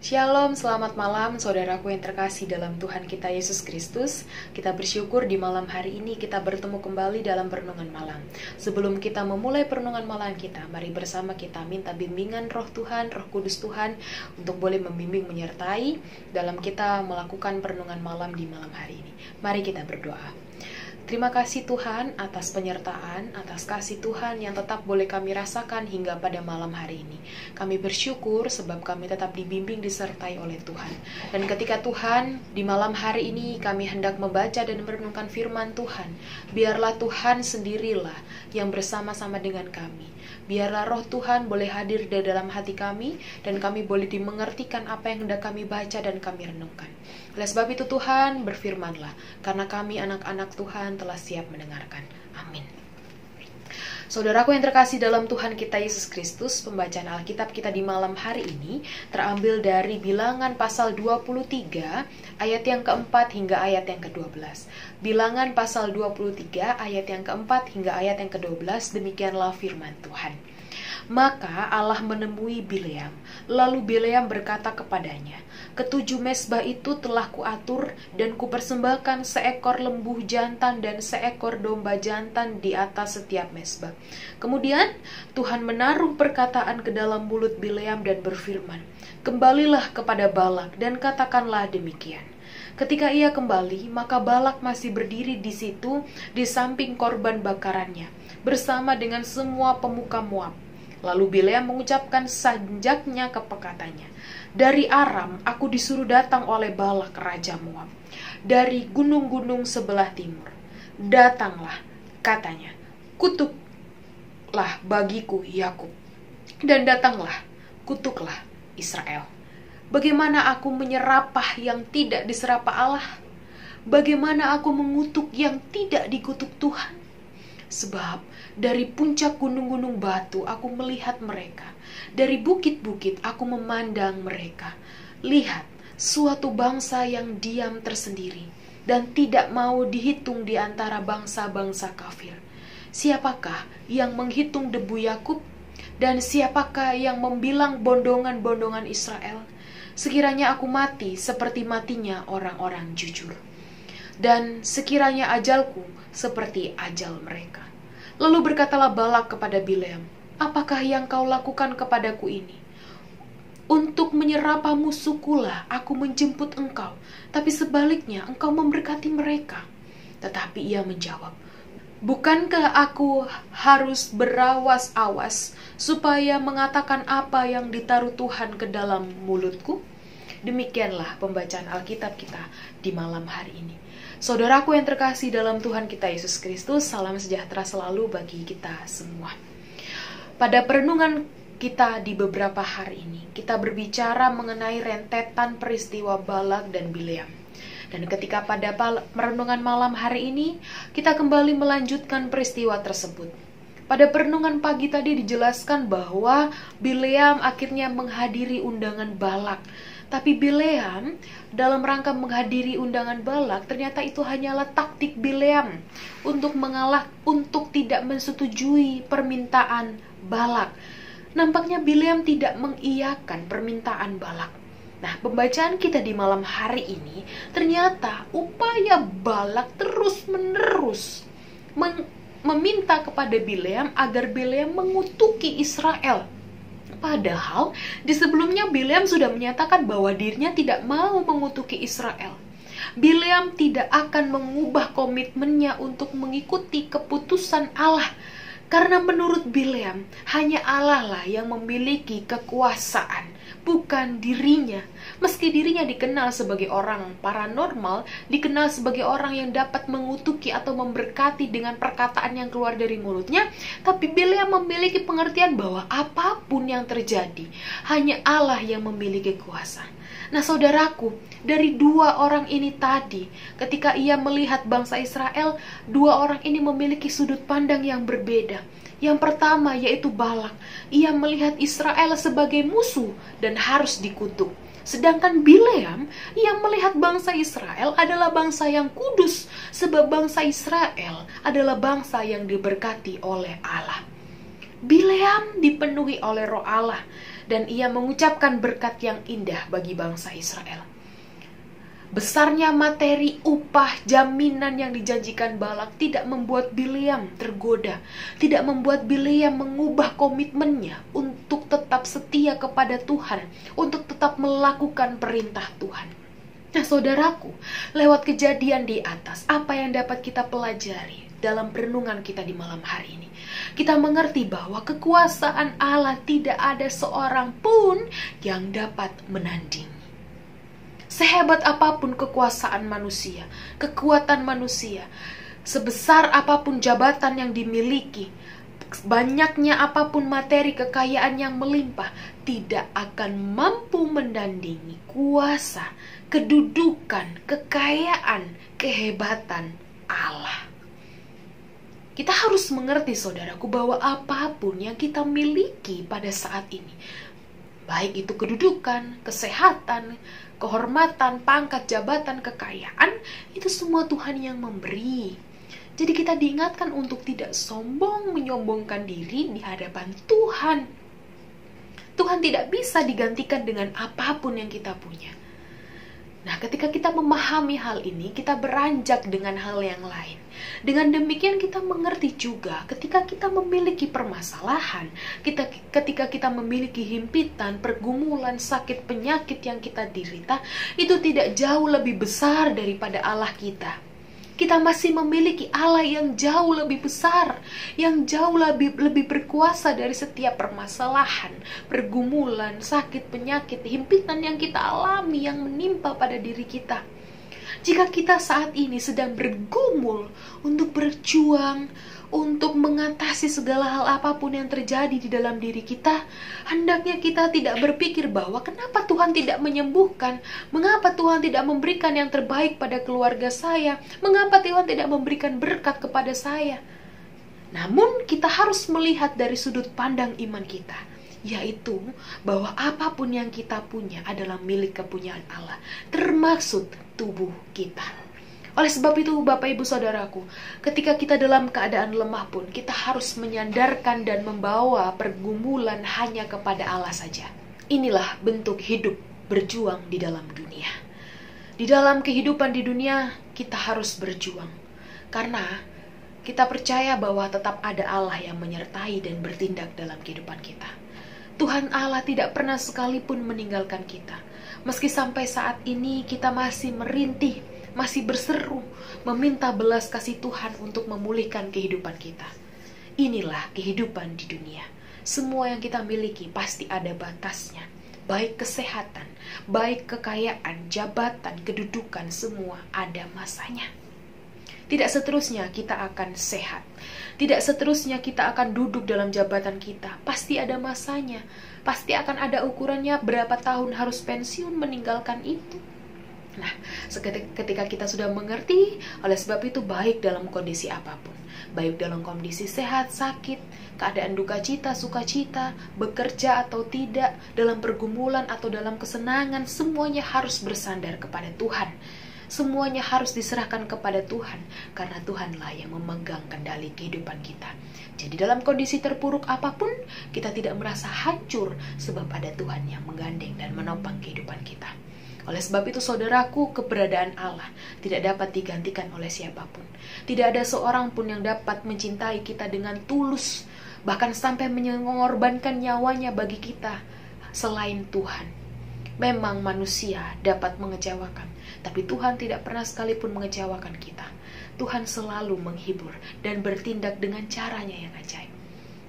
Shalom, selamat malam saudaraku yang terkasih dalam Tuhan kita Yesus Kristus. Kita bersyukur di malam hari ini kita bertemu kembali dalam perenungan malam. Sebelum kita memulai perenungan malam kita, mari bersama kita minta bimbingan Roh Tuhan, Roh Kudus Tuhan untuk boleh membimbing menyertai dalam kita melakukan perenungan malam di malam hari ini. Mari kita berdoa. Terima kasih Tuhan atas penyertaan, atas kasih Tuhan yang tetap boleh kami rasakan hingga pada malam hari ini. Kami bersyukur sebab kami tetap dibimbing disertai oleh Tuhan. Dan ketika Tuhan di malam hari ini kami hendak membaca dan merenungkan firman Tuhan, biarlah Tuhan sendirilah yang bersama-sama dengan kami. Biarlah Roh Tuhan boleh hadir di dalam hati kami dan kami boleh dimengertikan apa yang hendak kami baca dan kami renungkan. Oleh sebab itu Tuhan berfirmanlah, karena kami anak-anak Tuhan telah siap mendengarkan. Amin. Saudaraku yang terkasih dalam Tuhan kita Yesus Kristus, pembacaan Alkitab kita di malam hari ini terambil dari Bilangan pasal 23 ayat yang keempat hingga ayat yang ke-12. Bilangan pasal 23 ayat yang keempat hingga ayat yang ke-12, demikianlah firman Tuhan. Maka Allah menemui Bileam, lalu Bileam berkata kepadanya, "Ketujuh mezbah itu telah kuatur dan kupersembahkan seekor lembu jantan dan seekor domba jantan di atas setiap mezbah." Kemudian Tuhan menaruh perkataan ke dalam mulut Bileam dan berfirman, "Kembalilah kepada Balak dan katakanlah demikian." Ketika ia kembali, maka Balak masih berdiri di situ di samping korban bakarannya, bersama dengan semua pemuka Moab. Lalu Bileam mengucapkan sanjaknya kepekatannya, "Dari Aram aku disuruh datang oleh Balak raja Moab, dari gunung-gunung sebelah timur. Datanglah," katanya, "kutuklah bagiku Yakub, dan datanglah, kutuklah Israel. Bagaimana aku menyerapah yang tidak diserapah Allah? Bagaimana aku mengutuk yang tidak dikutuk Tuhan? Sebab dari puncak gunung-gunung batu aku melihat mereka, dari bukit-bukit aku memandang mereka. Lihat, suatu bangsa yang diam tersendiri dan tidak mau dihitung di antara bangsa-bangsa kafir. Siapakah yang menghitung debu Yakub? Dan siapakah yang membilang bondongan-bondongan Israel? Sekiranya aku mati seperti matinya orang-orang jujur, dan sekiranya ajalku seperti ajal mereka." Lalu berkatalah Balak kepada Bileam, "Apakah yang kau lakukan kepadaku ini? Untuk menyerapah musuhkulah aku menjemput engkau, tapi sebaliknya engkau memberkati mereka." Tetapi ia menjawab, "Bukankah aku harus berawas-awas supaya mengatakan apa yang ditaruh Tuhan ke dalam mulutku?" Demikianlah pembacaan Alkitab kita di malam hari ini. Saudaraku yang terkasih dalam Tuhan kita Yesus Kristus, salam sejahtera selalu bagi kita semua. Pada perenungan kita di beberapa hari ini, kita berbicara mengenai rentetan peristiwa Balak dan Bileam. Dan ketika pada perenungan malam hari ini, kita kembali melanjutkan peristiwa tersebut. Pada perenungan pagi tadi dijelaskan bahwa Bileam akhirnya menghadiri undangan Balak. Tapi Bileam dalam rangka menghadiri undangan Balak, ternyata itu hanyalah taktik Bileam untuk mengalah, untuk tidak menyetujui permintaan Balak. Nampaknya Bileam tidak mengiyakan permintaan Balak. Nah, pembacaan kita di malam hari ini, ternyata upaya Balak terus-menerus meminta kepada Bileam agar Bileam mengutuki Israel. Padahal di sebelumnya Bileam sudah menyatakan bahwa dirinya tidak mau mengutuki Israel. Bileam tidak akan mengubah komitmennya untuk mengikuti keputusan Allah, karena menurut Bileam hanya Allah lah yang memiliki kekuasaan, bukan dirinya. Meski dirinya dikenal sebagai orang paranormal, dikenal sebagai orang yang dapat mengutuki atau memberkati dengan perkataan yang keluar dari mulutnya, tapi Bileam memiliki pengertian bahwa apapun yang terjadi, hanya Allah yang memiliki kuasa. Nah saudaraku, dari dua orang ini tadi, ketika ia melihat bangsa Israel, dua orang ini memiliki sudut pandang yang berbeda. Yang pertama yaitu Balak, ia melihat Israel sebagai musuh dan harus dikutuk. Sedangkan Bileam yang melihat bangsa Israel adalah bangsa yang kudus, sebab bangsa Israel adalah bangsa yang diberkati oleh Allah. Bileam dipenuhi oleh Roh Allah dan ia mengucapkan berkat yang indah bagi bangsa Israel. Besarnya materi, upah, jaminan yang dijanjikan Balak tidak membuat Bileam tergoda, tidak membuat Bileam mengubah komitmennya untuk tetap setia kepada Tuhan, untuk tetap melakukan perintah Tuhan. Nah saudaraku, lewat kejadian di atas, apa yang dapat kita pelajari dalam perenungan kita di malam hari ini? Kita mengerti bahwa kekuasaan Allah tidak ada seorang pun yang dapat menandingi. Sehebat apapun kekuasaan manusia, kekuatan manusia, sebesar apapun jabatan yang dimiliki, banyaknya apapun materi kekayaan yang melimpah, tidak akan mampu menandingi kuasa, kedudukan, kekayaan, kehebatan Allah. Kita harus mengerti saudaraku bahwa apapun yang kita miliki pada saat ini, baik itu kedudukan, kesehatan, kehormatan, pangkat, jabatan, kekayaan, itu semua Tuhan yang memberi. Jadi kita diingatkan untuk tidak sombong, menyombongkan diri di hadapan Tuhan. Tuhan tidak bisa digantikan dengan apapun yang kita punya. Nah, ketika kita memahami hal ini, kita beranjak dengan hal yang lain. Dengan demikian kita mengerti juga ketika kita memiliki permasalahan, ketika kita memiliki himpitan, pergumulan, sakit, penyakit yang kita derita, itu tidak jauh lebih besar daripada Allah kita. Kita masih memiliki Allah yang jauh lebih besar, yang jauh lebih berkuasa dari setiap permasalahan, pergumulan, sakit, penyakit, himpitan yang kita alami, yang menimpa pada diri kita. Jika kita saat ini sedang bergumul untuk berjuang, untuk mengatasi segala hal apapun yang terjadi di dalam diri kita, hendaknya kita tidak berpikir bahwa kenapa Tuhan tidak menyembuhkan, mengapa Tuhan tidak memberikan yang terbaik pada keluarga saya, mengapa Tuhan tidak memberikan berkat kepada saya. Namun kita harus melihat dari sudut pandang iman kita, yaitu bahwa apapun yang kita punya adalah milik kepunyaan Allah, termasuk tubuh kita. Oleh sebab itu Bapak Ibu Saudaraku, ketika kita dalam keadaan lemah pun, kita harus menyandarkan dan membawa pergumulan hanya kepada Allah saja. Inilah bentuk hidup berjuang di dalam dunia. Di dalam kehidupan di dunia, kita harus berjuang. Karena kita percaya bahwa tetap ada Allah yang menyertai dan bertindak dalam kehidupan kita. Tuhan Allah tidak pernah sekalipun meninggalkan kita. Meski sampai saat ini kita masih merintih, masih berseru, meminta belas kasih Tuhan untuk memulihkan kehidupan kita. Inilah kehidupan di dunia. Semua yang kita miliki pasti ada batasnya. Baik kesehatan, baik kekayaan, jabatan, kedudukan, semua ada masanya. Tidak seterusnya kita akan sehat. Tidak seterusnya kita akan duduk dalam jabatan kita. Pasti ada masanya. Pasti akan ada ukurannya berapa tahun harus pensiun meninggalkan itu. Nah, ketika kita sudah mengerti, oleh sebab itu baik dalam kondisi apapun, baik dalam kondisi sehat, sakit, keadaan duka cita, sukacita, bekerja atau tidak, dalam pergumulan atau dalam kesenangan, semuanya harus bersandar kepada Tuhan. Semuanya harus diserahkan kepada Tuhan, karena Tuhanlah yang memegang kendali kehidupan kita. Jadi dalam kondisi terpuruk apapun, kita tidak merasa hancur, sebab ada Tuhan yang menggandeng dan menopang kehidupan kita. Oleh sebab itu saudaraku, keberadaan Allah tidak dapat digantikan oleh siapapun. Tidak ada seorang pun yang dapat mencintai kita dengan tulus, bahkan sampai mengorbankan nyawanya bagi kita selain Tuhan. Memang manusia dapat mengecewakan, tapi Tuhan tidak pernah sekalipun mengecewakan kita. Tuhan selalu menghibur dan bertindak dengan caranya yang ajaib.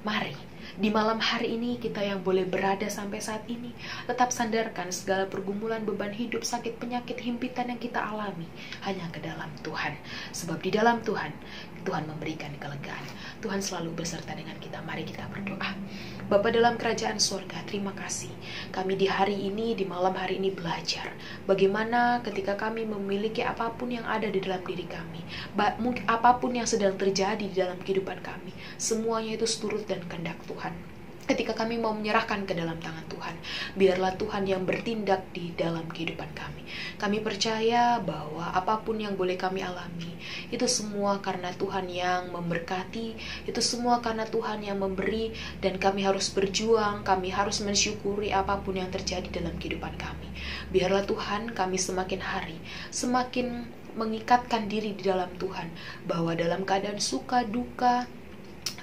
Mari, di malam hari ini kita yang boleh berada sampai saat ini, tetap sandarkan segala pergumulan, beban hidup, sakit, penyakit, himpitan yang kita alami hanya ke dalam Tuhan. Sebab di dalam Tuhan, Tuhan memberikan kelegaan. Tuhan selalu beserta dengan kita. Mari kita berdoa. Bapa dalam kerajaan surga, terima kasih. Kami di hari ini, di malam hari ini belajar bagaimana ketika kami memiliki apapun yang ada di dalam diri kami, apapun yang sedang terjadi di dalam kehidupan kami, semuanya itu seturut dan kehendak Tuhan. ketika kami mau menyerahkan ke dalam tangan Tuhan. Biarlah Tuhan yang bertindak di dalam kehidupan kami. Kami percaya bahwa apapun yang boleh kami alami, itu semua karena Tuhan yang memberkati, itu semua karena Tuhan yang memberi, dan kami harus berjuang, kami harus mensyukuri apapun yang terjadi dalam kehidupan kami. Biarlah Tuhan kami semakin hari, semakin mengikatkan diri di dalam Tuhan, bahwa dalam keadaan suka, duka,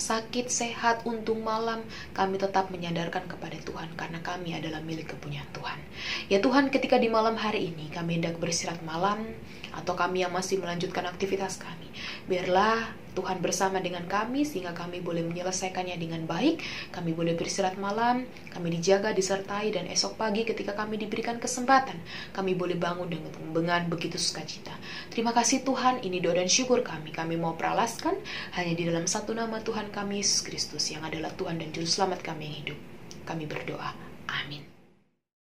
sakit, sehat, untung, malam, kami tetap menyadarkan kepada Tuhan, karena kami adalah milik kepunyaan Tuhan. Ya Tuhan, ketika di malam hari ini kami hendak beristirahat malam, atau kami yang masih melanjutkan aktivitas kami, biarlah Tuhan bersama dengan kami, sehingga kami boleh menyelesaikannya dengan baik. Kami boleh beristirahat malam, kami dijaga, disertai, dan esok pagi ketika kami diberikan kesempatan, kami boleh bangun dengan begitu sukacita. Terima kasih Tuhan, ini doa dan syukur kami. Kami mau peralaskan hanya di dalam satu nama Tuhan kami, Yesus Kristus, yang adalah Tuhan dan Juru Selamat kami yang hidup. Kami berdoa. Amin.